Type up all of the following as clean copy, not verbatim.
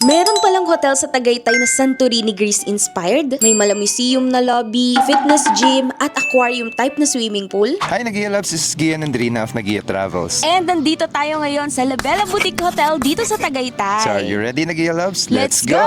Meron palang hotel sa Tagaytay na Santorini Greece-inspired. May museum na lobby, fitness gym, at aquarium type na swimming pool. Hi, Nagia Loves. This is Gian Andrina of Nagia Travels. And nandito tayo ngayon sa La Bella Boutique Hotel dito sa Tagaytay. So, are you ready, Nagia Loves? Let's go!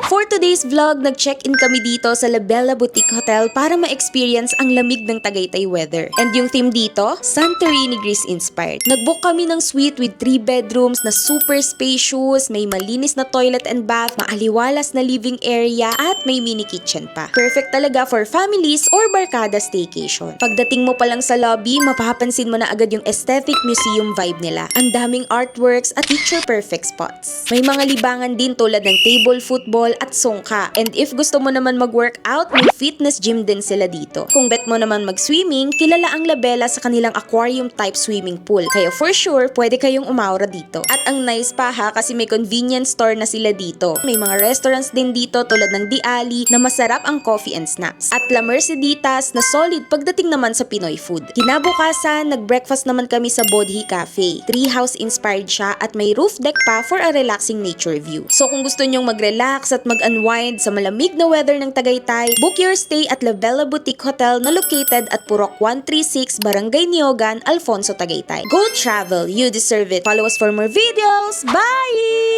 For today's vlog, nag-check-in kami dito sa La Bella Boutique Hotel para ma-experience ang lamig ng Tagaytay weather. And yung theme dito, Santorini Greece-inspired. Nag-book kami ng suite with 3 bedrooms na super spacious, may malinis na toilet and bath, maaliwalas na living area, at may mini kitchen pa. Perfect talaga for families or barkada staycation. Pagdating mo pa lang sa lobby, mapapansin mo na agad yung aesthetic museum vibe nila. Ang daming artworks at picture-perfect spots. May mga libangan din tulad ng table football at songka. And if gusto mo naman mag-workout, may fitness gym din sila dito. Kung bet mo naman mag-swimming, kilala ang La Bella sa kanilang aquarium-type swimming pool. Kaya for sure, pwede kayong umawra dito. At ang nice pa ha, kasi may convenience store na sila dito. May mga restaurants din dito tulad ng Di Ali na masarap ang coffee and snacks. At La Merceditas na solid pagdating naman sa Pinoy food. Kinabukasan, nag-breakfast naman kami sa Bodhi Cafe. Treehouse inspired siya at may roof deck pa for a relaxing nature view. So kung gusto nyong mag-relax at mag-unwind sa malamig na weather ng Tagaytay, book your stay at La Bella Boutique Hotel na located at Purok 136, Barangay Niogan, Alfonso, Tagaytay. Go travel! You deserve it! Follow us for more videos! Bye!